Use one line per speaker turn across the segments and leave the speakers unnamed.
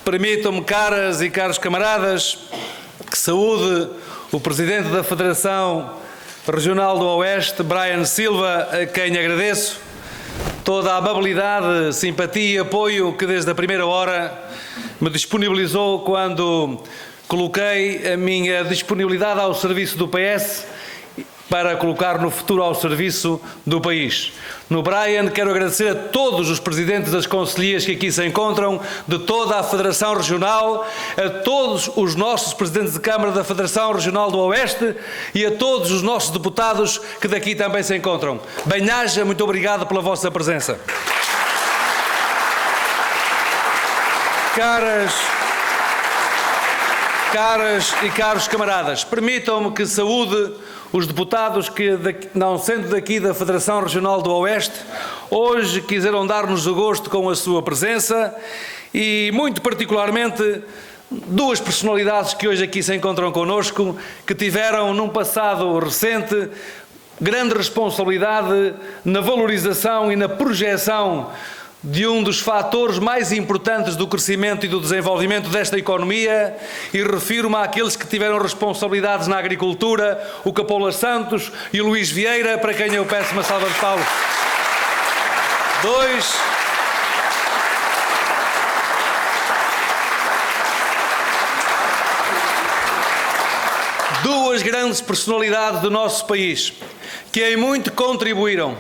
Permitam-me, caras e caros camaradas, que saúde o Presidente da Federação Regional do Oeste, Brian Silva, a quem agradeço toda a amabilidade, simpatia e apoio que desde a primeira hora me disponibilizou quando coloquei a minha disponibilidade ao serviço do PS para colocar no futuro ao serviço do país. No Brian, quero agradecer a todos os presidentes das concelhias que aqui se encontram, de toda a Federação Regional, a todos os nossos presidentes de Câmara da Federação Regional do Oeste e a todos os nossos deputados que daqui também se encontram. Bem-aja, muito obrigado pela vossa presença. Caras e caros camaradas, permitam-me que saúde os deputados que, não sendo daqui da Federação Regional do Oeste, hoje quiseram dar-nos o gosto com a sua presença e, muito particularmente, duas personalidades que hoje aqui se encontram connosco, que tiveram, num passado recente, grande responsabilidade na valorização e na projeção de um dos fatores mais importantes do crescimento e do desenvolvimento desta economia, e refiro-me àqueles que tiveram responsabilidades na agricultura, o Capola Santos e o Luís Vieira, para quem eu peço uma salva de palmas. Duas grandes personalidades do nosso país, que em muito contribuíram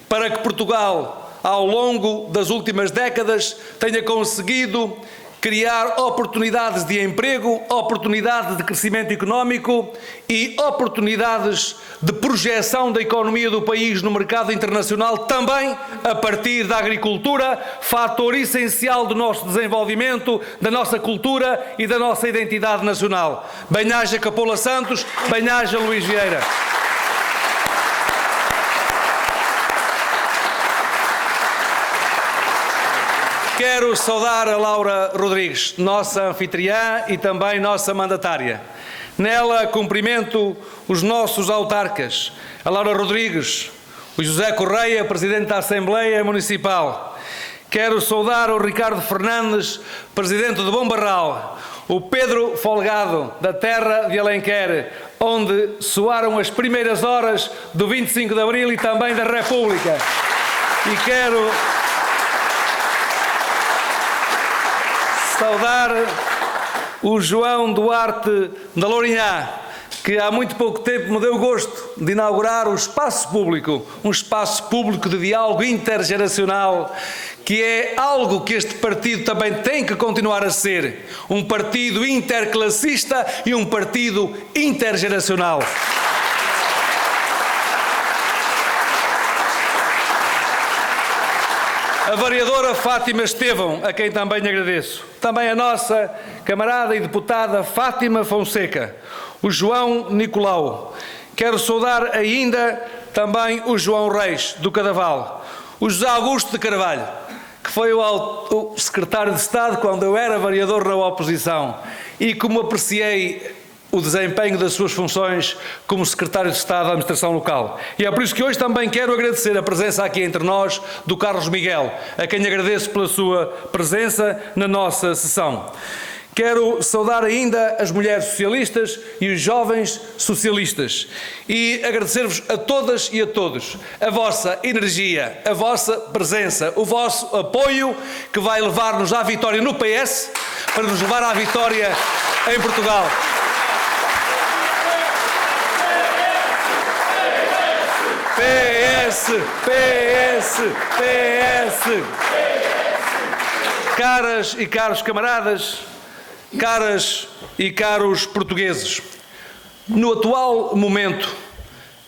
para que Portugal, ao longo das últimas décadas, tenha conseguido criar oportunidades de emprego, oportunidades de crescimento económico e oportunidades de projeção da economia do país no mercado internacional, também a partir da agricultura, fator essencial do nosso desenvolvimento, da nossa cultura e da nossa identidade nacional. Bem-aja Capola Santos, bem-aja Luís Vieira. Quero saudar a Laura Rodrigues, nossa anfitriã e também nossa mandatária. Nela cumprimento os nossos autarcas, a Laura Rodrigues, o José Correia, Presidente da Assembleia Municipal. Quero saudar o Ricardo Fernandes, Presidente de Bom Barral, o Pedro Folgado, da terra de Alenquer, onde soaram as primeiras horas do 25 de Abril e também da República. E quero saudar o João Duarte da Lourinhã, que há muito pouco tempo me deu o gosto de inaugurar o espaço público, um espaço público de diálogo intergeracional, que é algo que este partido também tem que continuar a ser, um partido interclassista e um partido intergeracional. A vereadora Fátima Estevão, a quem também agradeço. Também a nossa camarada e deputada Fátima Fonseca. O João Nicolau. Quero saudar ainda também o João Reis, do Cadaval. O José Augusto de Carvalho, que foi o secretário de Estado quando eu era vereador na oposição. E como apreciei o desempenho das suas funções como secretário de Estado da Administração Local. E é por isso que hoje também quero agradecer a presença aqui entre nós do Carlos Miguel, a quem agradeço pela sua presença na nossa sessão. Quero saudar ainda as mulheres socialistas e os jovens socialistas e agradecer-vos a todas e a todos a vossa energia, a vossa presença, o vosso apoio, que vai levar-nos à vitória no PS, para nos levar à vitória em Portugal. PS, PS, PS. Caras e caros camaradas, caras e caros portugueses, no atual momento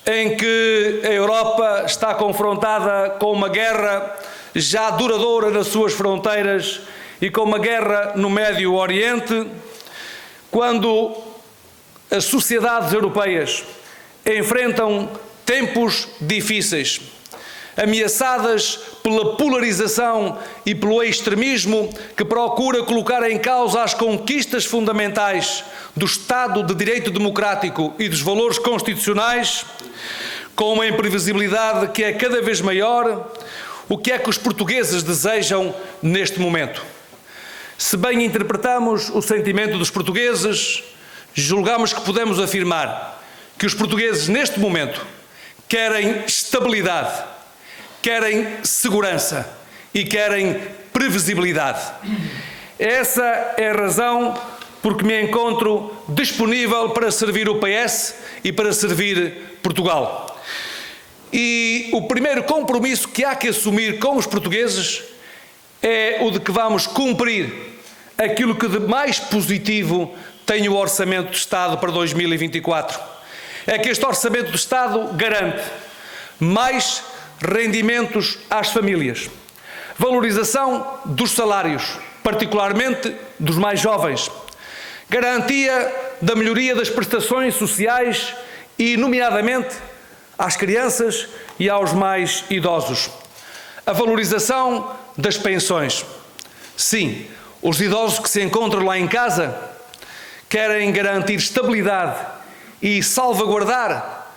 em que a Europa está confrontada com uma guerra já duradoura nas suas fronteiras e com uma guerra no Médio Oriente, quando as sociedades europeias enfrentam tempos difíceis, ameaçadas pela polarização e pelo extremismo que procura colocar em causa as conquistas fundamentais do Estado de Direito Democrático e dos valores constitucionais, com uma imprevisibilidade que é cada vez maior, o que é que os portugueses desejam neste momento? Se bem interpretamos o sentimento dos portugueses, julgamos que podemos afirmar que os portugueses, neste momento, querem estabilidade, querem segurança e querem previsibilidade. Essa é a razão por que me encontro disponível para servir o PS e para servir Portugal. E o primeiro compromisso que há que assumir com os portugueses é o de que vamos cumprir aquilo que de mais positivo tem o Orçamento de Estado para 2024. É que este Orçamento de Estado garante mais rendimentos às famílias, valorização dos salários, particularmente dos mais jovens, garantia da melhoria das prestações sociais e, nomeadamente, às crianças e aos mais idosos, a valorização das pensões. Sim, os idosos que se encontram lá em casa querem garantir estabilidade e salvaguardar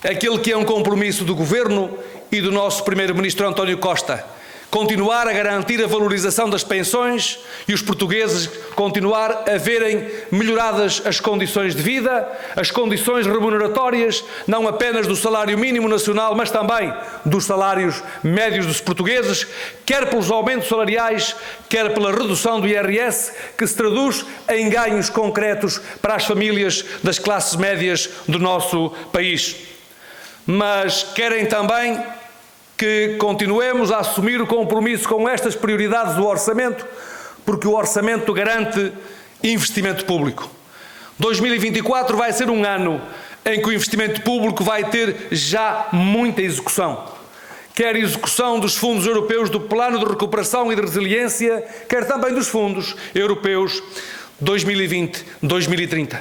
aquele que é um compromisso do Governo e do nosso Primeiro-Ministro António Costa: continuar a garantir a valorização das pensões e os portugueses continuar a verem melhoradas as condições de vida, as condições remuneratórias, não apenas do salário mínimo nacional, mas também dos salários médios dos portugueses, quer pelos aumentos salariais, quer pela redução do IRS, que se traduz em ganhos concretos para as famílias das classes médias do nosso país. Mas querem também que continuemos a assumir o compromisso com estas prioridades do orçamento, porque o orçamento garante investimento público. 2024 vai ser um ano em que o investimento público vai ter já muita execução. Quer execução dos fundos europeus do Plano de Recuperação e de Resiliência, quer também dos fundos europeus 2020-2030.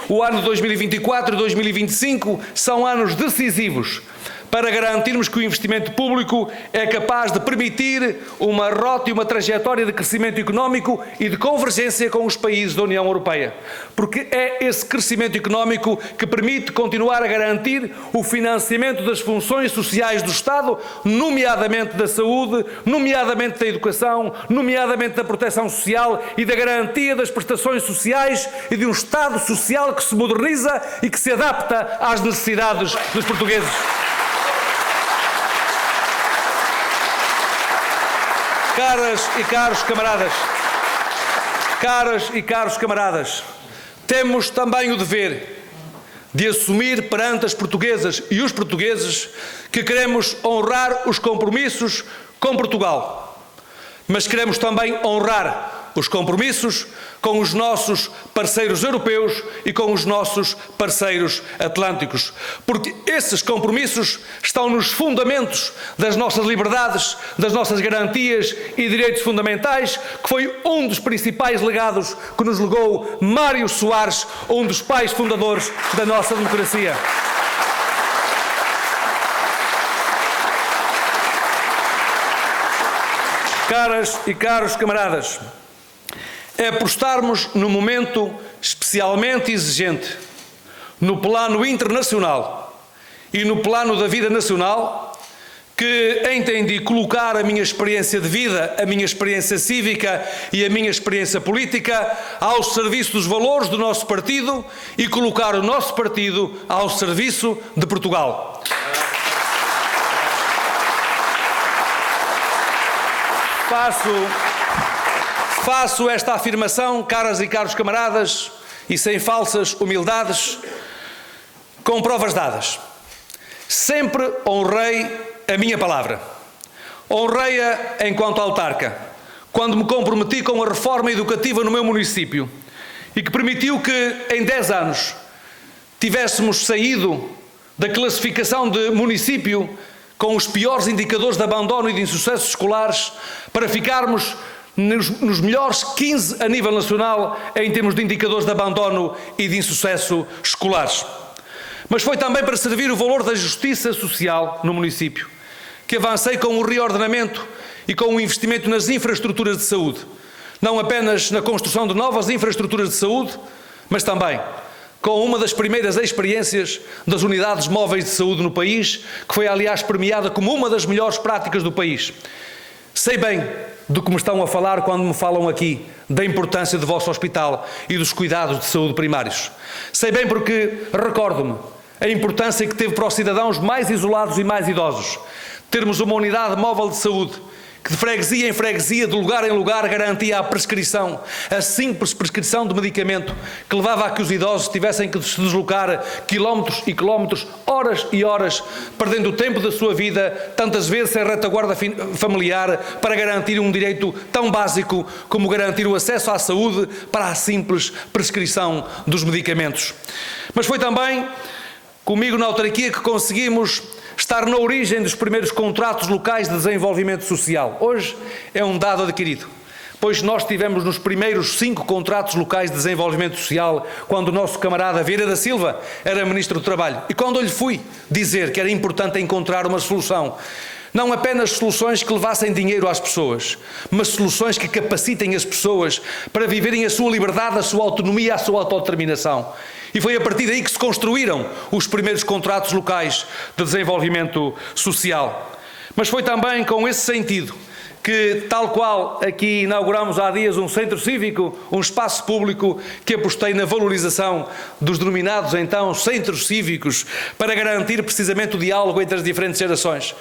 O ano de 2024 e 2025 são anos decisivos para garantirmos que o investimento público é capaz de permitir uma rota e uma trajetória de crescimento económico e de convergência com os países da União Europeia. Porque é esse crescimento económico que permite continuar a garantir o financiamento das funções sociais do Estado, nomeadamente da saúde, nomeadamente da educação, nomeadamente da proteção social e da garantia das prestações sociais e de um Estado social que se moderniza e que se adapta às necessidades dos portugueses. Caras e caros camaradas, temos também o dever de assumir perante as portuguesas e os portugueses que queremos honrar os compromissos com Portugal, mas queremos também honrar os compromissos com os nossos parceiros europeus e com os nossos parceiros atlânticos, porque esses compromissos estão nos fundamentos das nossas liberdades, das nossas garantias e direitos fundamentais, que foi um dos principais legados que nos legou Mário Soares, um dos pais fundadores da nossa democracia. Caras e caros camaradas, é por estarmos num momento especialmente exigente no plano internacional e no plano da vida nacional que entendi colocar a minha experiência de vida, a minha experiência cívica e a minha experiência política ao serviço dos valores do nosso partido e colocar o nosso partido ao serviço de Portugal. Faço esta afirmação, caras e caros camaradas, e sem falsas humildades, com provas dadas. Sempre honrei a minha palavra. Honrei-a enquanto autarca, quando me comprometi com a reforma educativa no meu município e que permitiu que, em 10 anos, tivéssemos saído da classificação de município com os piores indicadores de abandono e de insucessos escolares para ficarmos nos melhores 15 a nível nacional em termos de indicadores de abandono e de insucesso escolares. Mas foi também para servir o valor da justiça social no município que avancei com o reordenamento e com o investimento nas infraestruturas de saúde, não apenas na construção de novas infraestruturas de saúde, mas também com uma das primeiras experiências das unidades móveis de saúde no país, que foi aliás premiada como uma das melhores práticas do país. Sei bem do que me estão a falar quando me falam aqui da importância do vosso hospital e dos cuidados de saúde primários. Sei bem porque recordo-me a importância que teve para os cidadãos mais isolados e mais idosos termos uma unidade móvel de saúde que de freguesia em freguesia, de lugar em lugar, garantia a prescrição, a simples prescrição de medicamento que levava a que os idosos tivessem que se deslocar quilómetros e quilómetros, horas e horas, perdendo o tempo da sua vida, tantas vezes sem retaguarda familiar, para garantir um direito tão básico como garantir o acesso à saúde para a simples prescrição dos medicamentos. Mas foi também comigo na autarquia que conseguimos estar na origem dos primeiros contratos locais de desenvolvimento social. Hoje é um dado adquirido, pois nós tivemos nos primeiros 5 contratos locais de desenvolvimento social quando o nosso camarada Vieira da Silva era Ministro do Trabalho. E quando eu lhe fui dizer que era importante encontrar uma solução, não apenas soluções que levassem dinheiro às pessoas, mas soluções que capacitem as pessoas para viverem a sua liberdade, a sua autonomia, a sua autodeterminação. E foi a partir daí que se construíram os primeiros contratos locais de desenvolvimento social. Mas foi também com esse sentido que, tal qual aqui inauguramos há dias um centro cívico, um espaço público, que apostei na valorização dos denominados então centros cívicos para garantir precisamente o diálogo entre as diferentes gerações.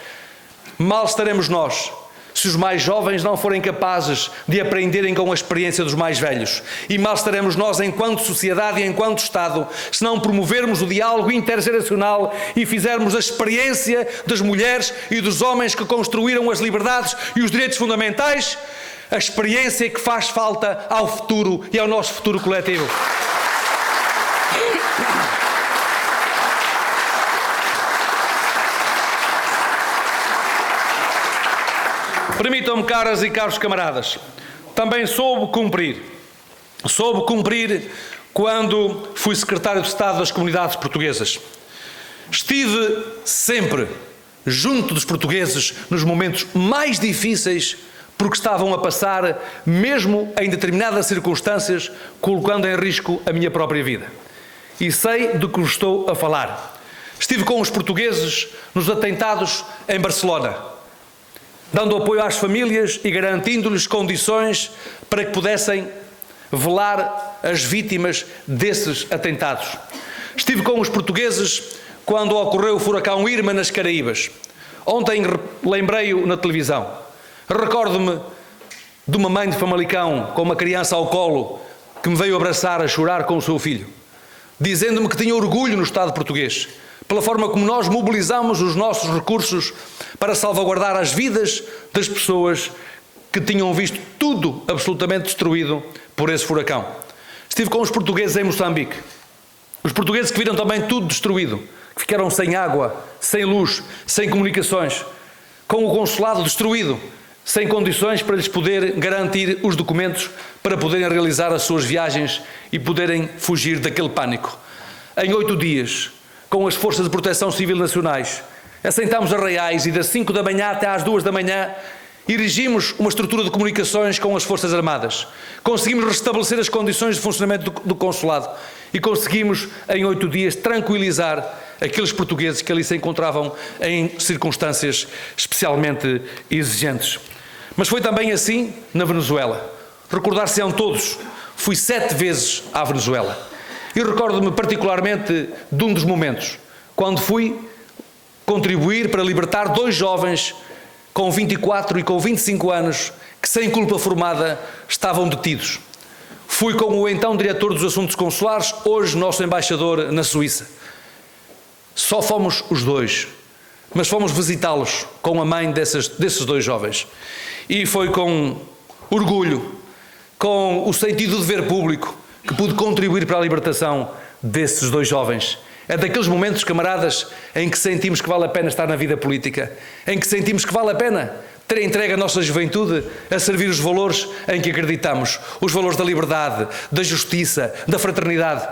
Mal estaremos nós se os mais jovens não forem capazes de aprenderem com a experiência dos mais velhos. E mal estaremos nós, enquanto sociedade e enquanto Estado, se não promovermos o diálogo intergeracional e fizermos a experiência das mulheres e dos homens que construíram as liberdades e os direitos fundamentais, a experiência que faz falta ao futuro e ao nosso futuro coletivo. Permitam-me, caras e caros camaradas, também soube cumprir quando fui secretário de Estado das Comunidades Portuguesas. Estive sempre junto dos portugueses nos momentos mais difíceis porque estavam a passar, mesmo em determinadas circunstâncias, colocando em risco a minha própria vida. E sei do que estou a falar. Estive com os portugueses nos atentados em Barcelona, dando apoio às famílias e garantindo-lhes condições para que pudessem velar as vítimas desses atentados. Estive com os portugueses quando ocorreu o furacão Irma nas Caraíbas. Ontem lembrei-o na televisão. Recordo-me de uma mãe de Famalicão com uma criança ao colo que me veio abraçar a chorar com o seu filho, dizendo-me que tinha orgulho no Estado português, pela forma como nós mobilizamos os nossos recursos para salvaguardar as vidas das pessoas que tinham visto tudo absolutamente destruído por esse furacão. Estive com os portugueses em Moçambique. Os portugueses que viram também tudo destruído, que ficaram sem água, sem luz, sem comunicações, com o consulado destruído, sem condições para lhes poder garantir os documentos para poderem realizar as suas viagens e poderem fugir daquele pânico. Em 8 dias, com as Forças de Proteção Civil Nacionais, assentámos arraiais e das 5 da manhã até às 2 da manhã erigimos uma estrutura de comunicações com as Forças Armadas. Conseguimos restabelecer as condições de funcionamento do consulado e conseguimos, em 8 dias, tranquilizar aqueles portugueses que ali se encontravam em circunstâncias especialmente exigentes. Mas foi também assim na Venezuela. Recordar-se-ão todos, fui 7 vezes à Venezuela. E recordo-me particularmente de um dos momentos, quando fui contribuir para libertar 2 jovens com 24 e com 25 anos que, sem culpa formada, estavam detidos. Fui com o então diretor dos Assuntos Consulares, hoje nosso embaixador na Suíça. Só fomos os 2, mas fomos visitá-los com a mãe desses 2 jovens. E foi com orgulho, com o sentido de dever público, que pude contribuir para a libertação desses 2 jovens. É daqueles momentos, camaradas, em que sentimos que vale a pena estar na vida política, em que sentimos que vale a pena ter entregue a nossa juventude a servir os valores em que acreditamos, os valores da liberdade, da justiça, da fraternidade.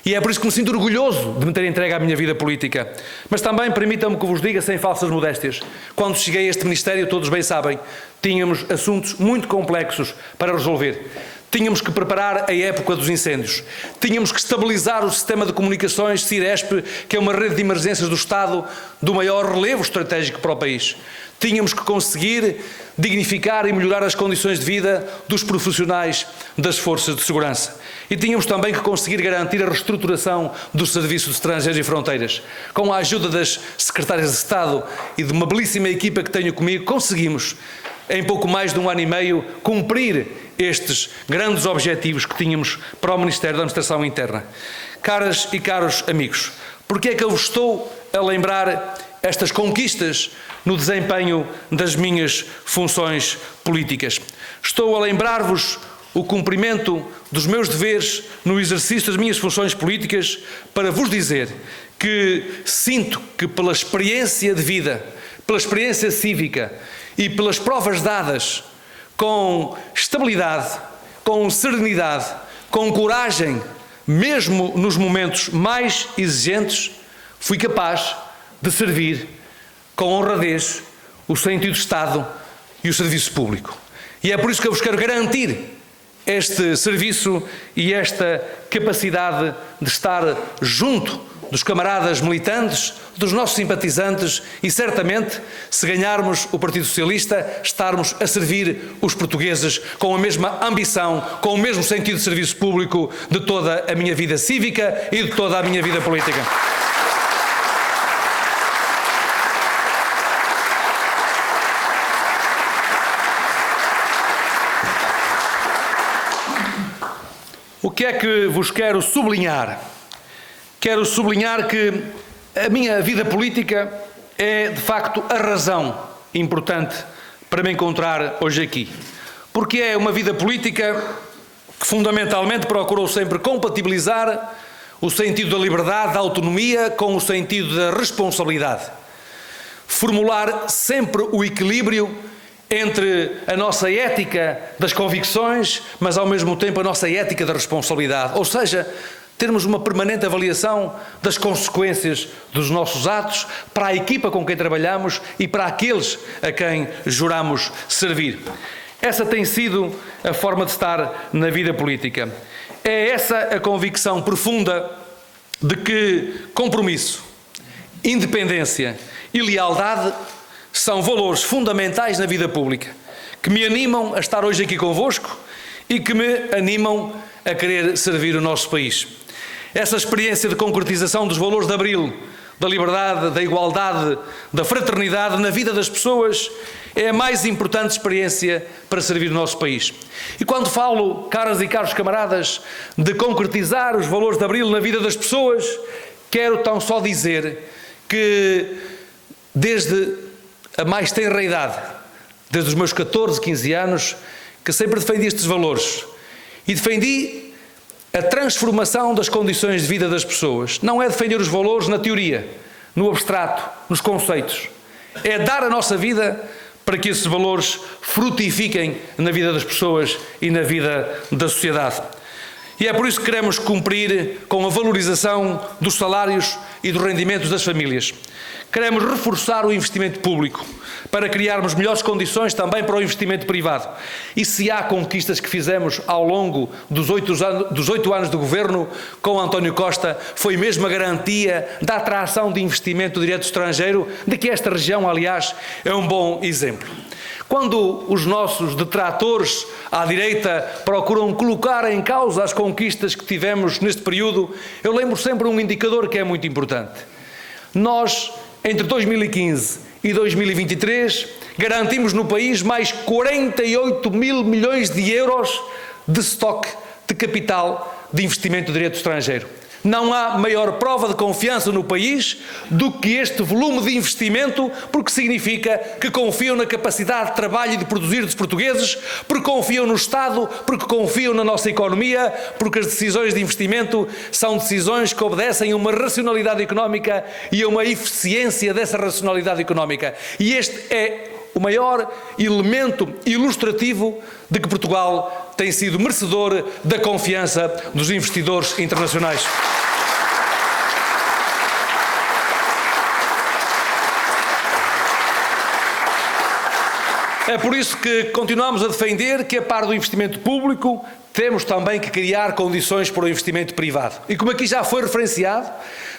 E é por isso que me sinto orgulhoso de me ter entregue à minha vida política. Mas também permitam-me que vos diga sem falsas modéstias. Quando cheguei a este Ministério, todos bem sabem, tínhamos assuntos muito complexos para resolver. Tínhamos que preparar a época dos incêndios. Tínhamos que estabilizar o sistema de comunicações Ciresp, que é uma rede de emergências do Estado do maior relevo estratégico para o país. Tínhamos que conseguir dignificar e melhorar as condições de vida dos profissionais das forças de segurança. E tínhamos também que conseguir garantir a reestruturação do Serviço de Estrangeiros e Fronteiras. Com a ajuda das secretárias de Estado e de uma belíssima equipa que tenho comigo, conseguimos, em pouco mais de 1 ano e meio, cumprir estes grandes objetivos que tínhamos para o Ministério da Administração Interna. Caras e caros amigos, porque é que eu vos estou a lembrar estas conquistas no desempenho das minhas funções políticas? Estou a lembrar-vos o cumprimento dos meus deveres no exercício das minhas funções políticas para vos dizer que sinto que pela experiência de vida, pela experiência cívica e pelas provas dadas com estabilidade, com serenidade, com coragem, mesmo nos momentos mais exigentes, fui capaz de servir com honradez o sentido de Estado e o serviço público. E é por isso que eu vos quero garantir este serviço e esta capacidade de estar junto dos camaradas militantes, dos nossos simpatizantes e, certamente, se ganharmos o Partido Socialista, estarmos a servir os portugueses com a mesma ambição, com o mesmo sentido de serviço público de toda a minha vida cívica e de toda a minha vida política. O que é que vos quero sublinhar? Quero sublinhar que a minha vida política é, de facto, a razão importante para me encontrar hoje aqui. Porque é uma vida política que, fundamentalmente, procurou sempre compatibilizar o sentido da liberdade, da autonomia, com o sentido da responsabilidade. Formular sempre o equilíbrio entre a nossa ética das convicções, mas ao mesmo tempo a nossa ética da responsabilidade. Ou seja, termos uma permanente avaliação das consequências dos nossos atos para a equipa com quem trabalhamos e para aqueles a quem juramos servir. Essa tem sido a forma de estar na vida política. É essa a convicção profunda de que compromisso, independência e lealdade são valores fundamentais na vida pública, que me animam a estar hoje aqui convosco e que me animam a querer servir o nosso país. Essa experiência de concretização dos valores de Abril, da liberdade, da igualdade, da fraternidade na vida das pessoas, é a mais importante experiência para servir o nosso país. E quando falo, caras e caros camaradas, de concretizar os valores de Abril na vida das pessoas, quero tão só dizer que desde a mais tenra idade, desde os meus 14, 15 anos, que sempre defendi estes valores. E defendi a transformação das condições de vida das pessoas. Não é defender os valores na teoria, no abstrato, nos conceitos. É dar a nossa vida para que esses valores frutifiquem na vida das pessoas e na vida da sociedade. E é por isso que queremos cumprir com a valorização dos salários e dos rendimentos das famílias. Queremos reforçar o investimento público para criarmos melhores condições também para o investimento privado. E se há conquistas que fizemos ao longo dos 8 anos de governo com António Costa, foi mesmo a garantia da atração de investimento direto estrangeiro, de que esta região, aliás, é um bom exemplo. Quando os nossos detratores à direita procuram colocar em causa as conquistas que tivemos neste período, eu lembro sempre um indicador que é muito importante. Nós, entre 2015 e 2023, garantimos no país mais 48 mil milhões de euros de estoque de capital de investimento direto estrangeiro. Não há maior prova de confiança no país do que este volume de investimento, porque significa que confiam na capacidade de trabalho e de produzir dos portugueses, porque confiam no Estado, porque confiam na nossa economia, porque as decisões de investimento são decisões que obedecem a uma racionalidade económica e a uma eficiência dessa racionalidade económica. E este é o maior elemento ilustrativo de que Portugal tem sido merecedor da confiança dos investidores internacionais. É por isso que continuamos a defender que, a par do investimento público, temos também que criar condições para o investimento privado. E como aqui já foi referenciado,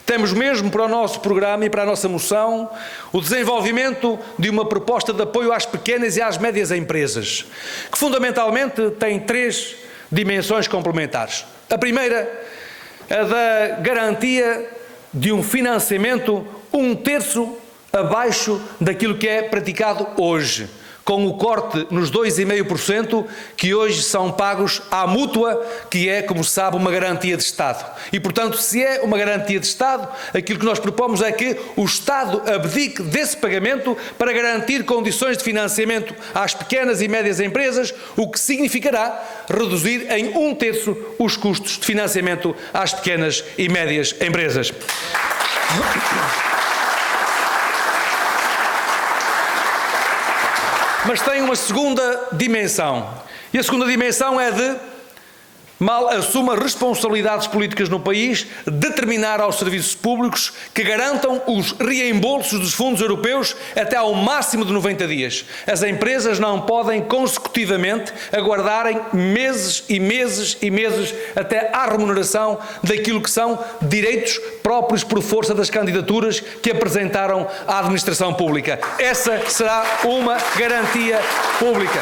temos mesmo para o nosso programa e para a nossa moção o desenvolvimento de uma proposta de apoio às pequenas e às médias empresas, que fundamentalmente tem 3 dimensões complementares. A primeira, a da garantia de um financiamento 1/3 abaixo daquilo que é praticado hoje, com o corte nos 2,5% que hoje são pagos à mútua, que é, como se sabe, uma garantia de Estado. E, portanto, se é uma garantia de Estado, aquilo que nós propomos é que o Estado abdique desse pagamento para garantir condições de financiamento às pequenas e médias empresas, o que significará reduzir em 1/3 os custos de financiamento às pequenas e médias empresas. Mas tem uma segunda dimensão. E a segunda dimensão é de, mal assuma responsabilidades políticas no país, determinar aos serviços públicos que garantam os reembolsos dos fundos europeus até ao máximo de 90 dias. As empresas não podem consecutivamente aguardarem meses e meses e meses até à remuneração daquilo que são direitos próprios por força das candidaturas que apresentaram à administração pública. Essa será uma garantia pública.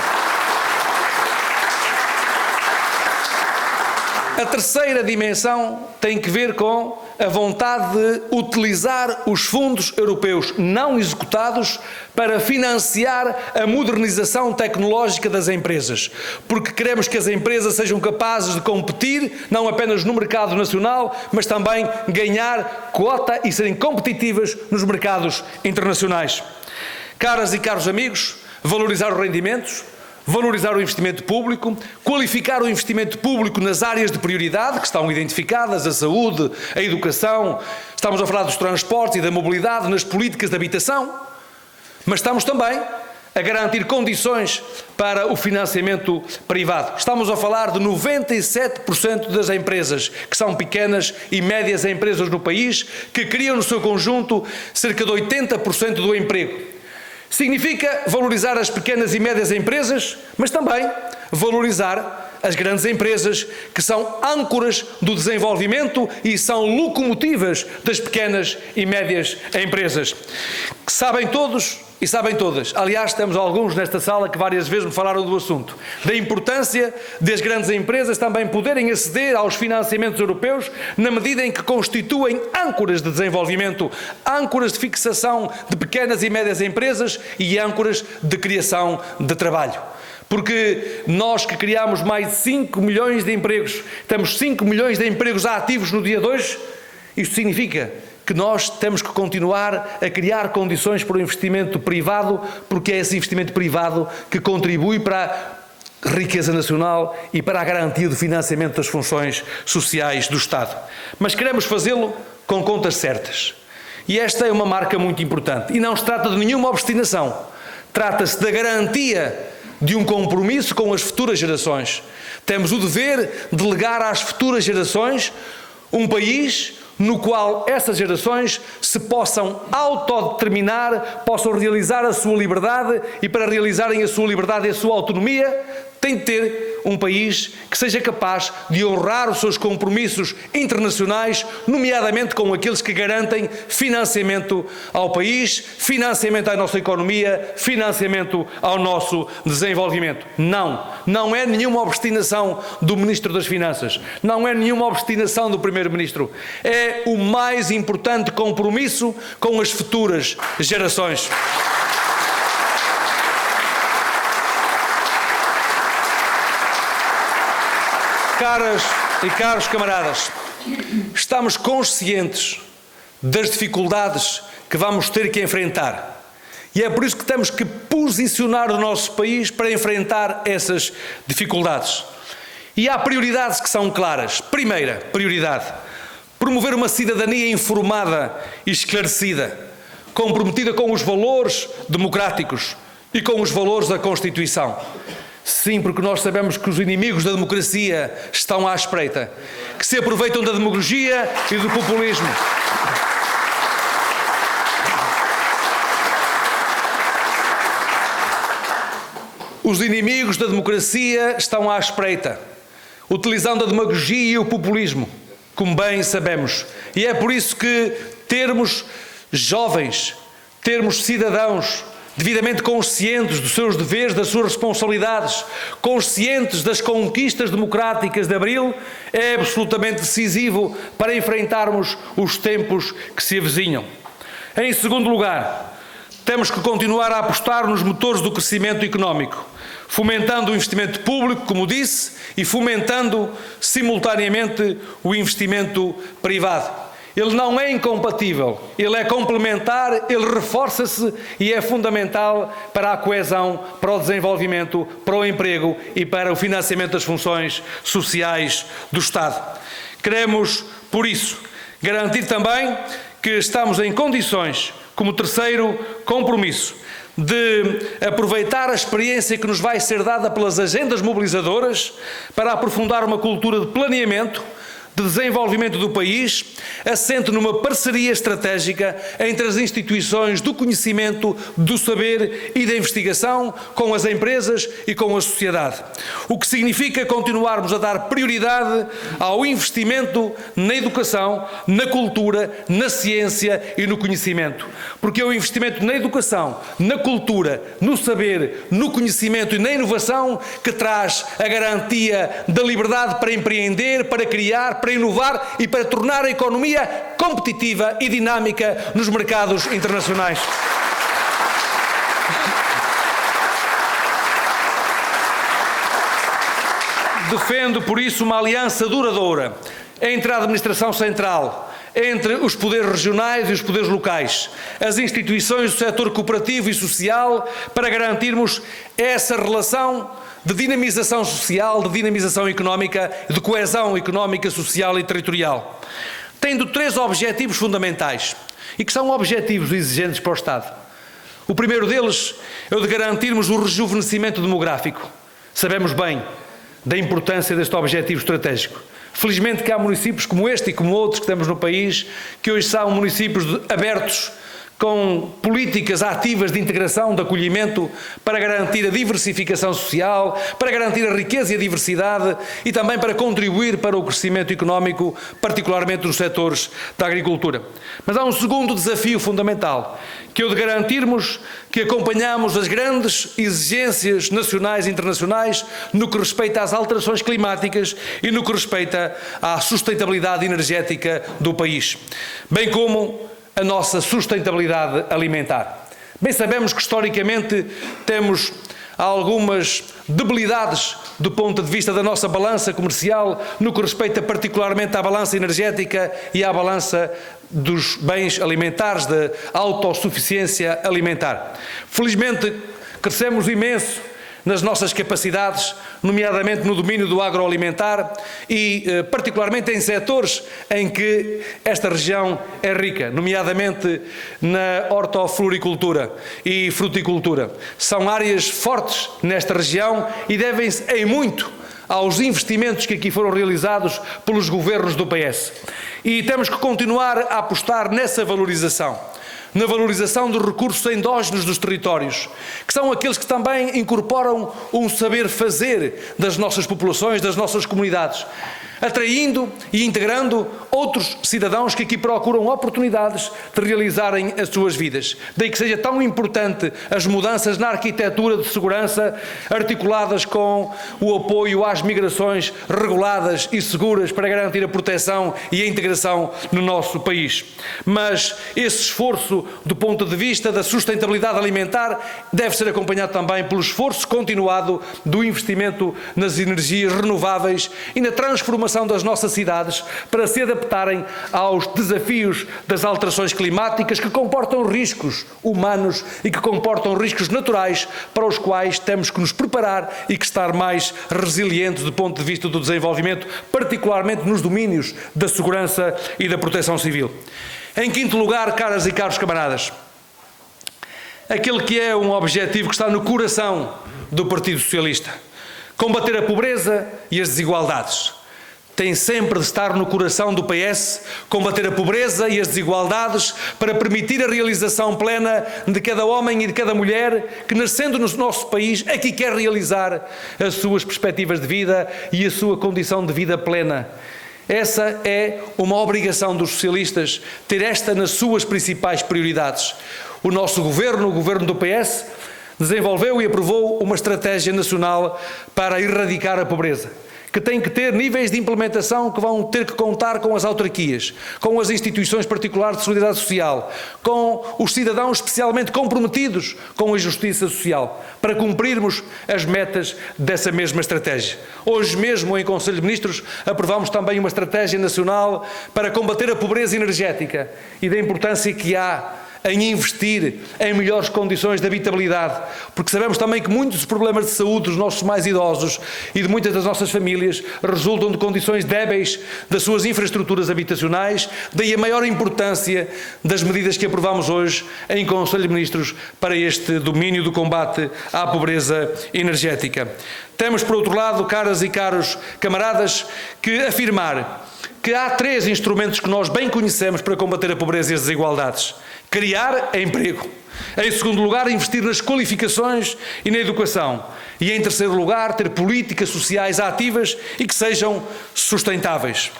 A terceira dimensão tem que ver com a vontade de utilizar os fundos europeus não executados para financiar a modernização tecnológica das empresas, porque queremos que as empresas sejam capazes de competir não apenas no mercado nacional, mas também ganhar quota e serem competitivas nos mercados internacionais. Caras e caros amigos, valorizar os rendimentos, valorizar o investimento público, qualificar o investimento público nas áreas de prioridade que estão identificadas, a saúde, a educação, estamos a falar dos transportes e da mobilidade, nas políticas de habitação, mas estamos também a garantir condições para o financiamento privado. Estamos a falar de 97% das empresas que são pequenas e médias empresas no país, que criam no seu conjunto cerca de 80% do emprego. Significa valorizar as pequenas e médias empresas, mas também valorizar as grandes empresas, que são âncoras do desenvolvimento e são locomotivas das pequenas e médias empresas. Que sabem todos e sabem todas. Aliás, temos alguns nesta sala que várias vezes me falaram do assunto, da importância das grandes empresas também poderem aceder aos financiamentos europeus na medida em que constituem âncoras de desenvolvimento, âncoras de fixação de pequenas e médias empresas e âncoras de criação de trabalho. Porque nós que criamos mais de 5 milhões de empregos, temos 5 milhões de empregos ativos no dia de hoje, isto significa que nós temos que continuar a criar condições para o investimento privado, porque é esse investimento privado que contribui para a riqueza nacional e para a garantia do financiamento das funções sociais do Estado. Mas queremos fazê-lo com contas certas. E esta é uma marca muito importante. E não se trata de nenhuma obstinação. Trata-se da garantia de um compromisso com as futuras gerações. Temos o dever de legar às futuras gerações um país no qual essas gerações se possam autodeterminar, possam realizar a sua liberdade e para realizarem a sua liberdade e a sua autonomia, tem de ter um país que seja capaz de honrar os seus compromissos internacionais, nomeadamente com aqueles que garantem financiamento ao país, financiamento à nossa economia, financiamento ao nosso desenvolvimento. Não é nenhuma obstinação do Ministro das Finanças, não é nenhuma obstinação do Primeiro-Ministro, é o mais importante compromisso com as futuras gerações. Caras e caros camaradas, estamos conscientes das dificuldades que vamos ter que enfrentar e é por isso que temos que posicionar o nosso país para enfrentar essas dificuldades. E há prioridades que são claras. Primeira prioridade, promover uma cidadania informada e esclarecida, comprometida com os valores democráticos e com os valores da Constituição. Sim, porque nós sabemos que os inimigos da democracia estão à espreita, que se aproveitam da demagogia e do populismo. Os inimigos da democracia estão à espreita, utilizando a demagogia e o populismo, como bem sabemos. E é por isso que termos jovens, termos cidadãos devidamente conscientes dos seus deveres, das suas responsabilidades, conscientes das conquistas democráticas de Abril, é absolutamente decisivo para enfrentarmos os tempos que se avizinham. Em segundo lugar, temos que continuar a apostar nos motores do crescimento económico, fomentando o investimento público, como disse, e fomentando simultaneamente o investimento privado. Ele não é incompatível, ele é complementar, ele reforça-se e é fundamental para a coesão, para o desenvolvimento, para o emprego e para o financiamento das funções sociais do Estado. Queremos, por isso, garantir também que estamos em condições, como terceiro compromisso, de aproveitar a experiência que nos vai ser dada pelas agendas mobilizadoras para aprofundar uma cultura de planeamento, de desenvolvimento do país, assente numa parceria estratégica entre as instituições do conhecimento, do saber e da investigação com as empresas e com a sociedade. O que significa continuarmos a dar prioridade ao investimento na educação, na cultura, na ciência e no conhecimento. Porque é o investimento na educação, na cultura, no saber, no conhecimento e na inovação que traz a garantia da liberdade para empreender, para criar, para inovar e para tornar a economia competitiva e dinâmica nos mercados internacionais. Defendo, por isso, uma aliança duradoura entre a administração central, entre os poderes regionais e os poderes locais, as instituições do setor cooperativo e social, para garantirmos essa relação de dinamização social, de dinamização económica, de coesão económica, social e territorial. Tendo três objetivos fundamentais, e que são objetivos exigentes para o Estado. O primeiro deles é o de garantirmos o rejuvenescimento demográfico. Sabemos bem da importância deste objetivo estratégico. Felizmente que há municípios como este e como outros que temos no país, que hoje são municípios abertos, com políticas ativas de integração, de acolhimento, para garantir a diversificação social, para garantir a riqueza e a diversidade e também para contribuir para o crescimento económico, particularmente nos setores da agricultura. Mas há um segundo desafio fundamental, que é o de garantirmos que acompanhamos as grandes exigências nacionais e internacionais no que respeita às alterações climáticas e no que respeita à sustentabilidade energética do país, bem como a nossa sustentabilidade alimentar. Bem sabemos que historicamente temos algumas debilidades do ponto de vista da nossa balança comercial no que respeita particularmente à balança energética e à balança dos bens alimentares, da autossuficiência alimentar. Felizmente crescemos imenso nas nossas capacidades, nomeadamente no domínio do agroalimentar e particularmente em setores em que esta região é rica, nomeadamente na hortofloricultura e fruticultura. São áreas fortes nesta região e devem-se em muito aos investimentos que aqui foram realizados pelos governos do PS. E temos que continuar a apostar nessa valorização, na valorização dos recursos endógenos dos territórios, que são aqueles que também incorporam um saber fazer das nossas populações, das nossas comunidades, atraindo e integrando outros cidadãos que aqui procuram oportunidades de realizarem as suas vidas. Daí que seja tão importante as mudanças na arquitetura de segurança, articuladas com o apoio às migrações reguladas e seguras para garantir a proteção e a integração no nosso país. Mas esse esforço do ponto de vista da sustentabilidade alimentar deve ser acompanhado também pelo esforço continuado do investimento nas energias renováveis e na transformação das nossas cidades para se adaptarem aos desafios das alterações climáticas que comportam riscos humanos e que comportam riscos naturais para os quais temos que nos preparar e que estar mais resilientes do ponto de vista do desenvolvimento, particularmente nos domínios da segurança e da proteção civil. Em quinto lugar, caras e caros camaradas, aquele que é um objetivo que está no coração do Partido Socialista: combater a pobreza e as desigualdades. tem sempre de estar no coração do PS combater a pobreza e as desigualdades para permitir a realização plena de cada homem e de cada mulher que, nascendo no nosso país, aqui quer realizar as suas perspectivas de vida e a sua condição de vida plena. Essa é uma obrigação dos socialistas, ter esta nas suas principais prioridades. O nosso governo, o governo do PS, desenvolveu e aprovou uma estratégia nacional para erradicar a pobreza, que tem que ter níveis de implementação que vão ter que contar com as autarquias, com as instituições particulares de solidariedade social, com os cidadãos especialmente comprometidos com a justiça social, para cumprirmos as metas dessa mesma estratégia. Hoje mesmo, em Conselho de Ministros, aprovamos também uma estratégia nacional para combater a pobreza energética e da importância que há em investir em melhores condições de habitabilidade, porque sabemos também que muitos dos problemas de saúde dos nossos mais idosos e de muitas das nossas famílias resultam de condições débeis das suas infraestruturas habitacionais, daí a maior importância das medidas que aprovamos hoje em Conselho de Ministros para este domínio do combate à pobreza energética. Temos, por outro lado, caras e caros camaradas, que afirmar que há 3 instrumentos que nós bem conhecemos para combater a pobreza e as desigualdades. Criar emprego. Em segundo lugar, investir nas qualificações e na educação. E em terceiro lugar, ter políticas sociais ativas e que sejam sustentáveis.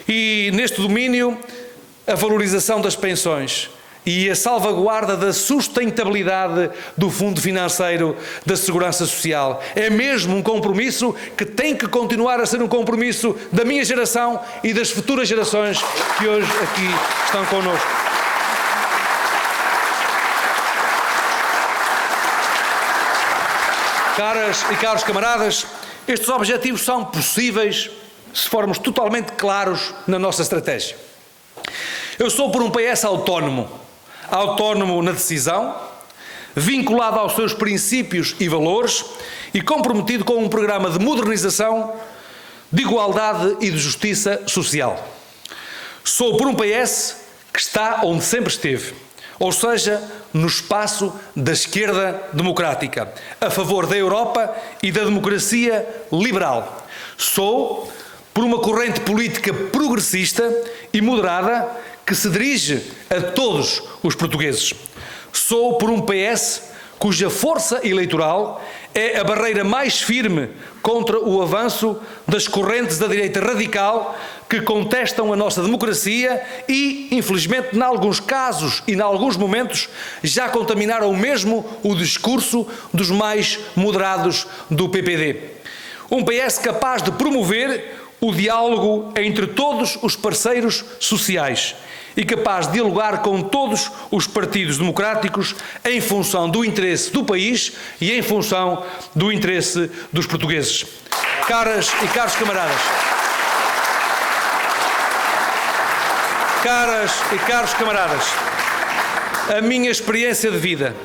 E neste domínio, a valorização das pensões e a salvaguarda da sustentabilidade do Fundo Financeiro da Segurança Social. É mesmo um compromisso que tem que continuar a ser um compromisso da minha geração e das futuras gerações que hoje aqui estão connosco. Caras e caros camaradas, estes objetivos são possíveis se formos totalmente claros na nossa estratégia. Eu sou por um PS autónomo na decisão, vinculado aos seus princípios e valores e comprometido com um programa de modernização, de igualdade e de justiça social. Sou por um PS que está onde sempre esteve, ou seja, no espaço da esquerda democrática, a favor da Europa e da democracia liberal. Sou por uma corrente política progressista e moderada que se dirige a todos os portugueses. Sou por um PS cuja força eleitoral é a barreira mais firme contra o avanço das correntes da direita radical que contestam a nossa democracia e, infelizmente, em alguns casos e em alguns momentos, já contaminaram mesmo o discurso dos mais moderados do PPD. Um PS capaz de promover o diálogo entre todos os parceiros sociais e capaz de dialogar com todos os partidos democráticos em função do interesse do país e em função do interesse dos portugueses. Caras e caros camaradas, a minha experiência de vida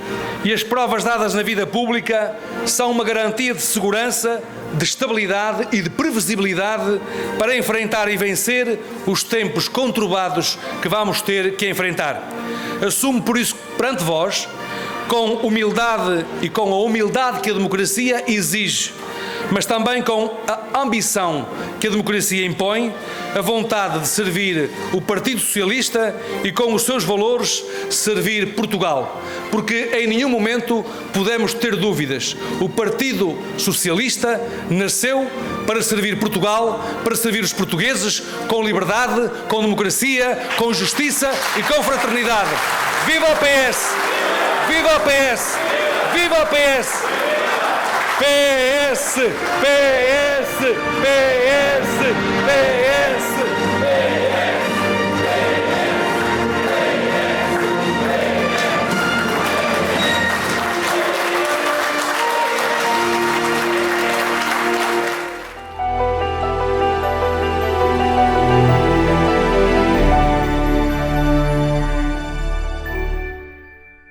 e as provas dadas na vida pública são uma garantia de segurança, de estabilidade e de previsibilidade para enfrentar e vencer os tempos conturbados que vamos ter que enfrentar. Assumo por isso perante vós, com humildade e com a humildade que a democracia exige, mas também com a ambição que a democracia impõe, a vontade de servir o Partido Socialista e, com os seus valores, servir Portugal. Porque em nenhum momento podemos ter dúvidas. O Partido Socialista nasceu para servir Portugal, para servir os portugueses, com liberdade, com democracia, com justiça e com fraternidade. Viva o PS! Viva o PS! Viva o PS! PS! PS! PS! PS!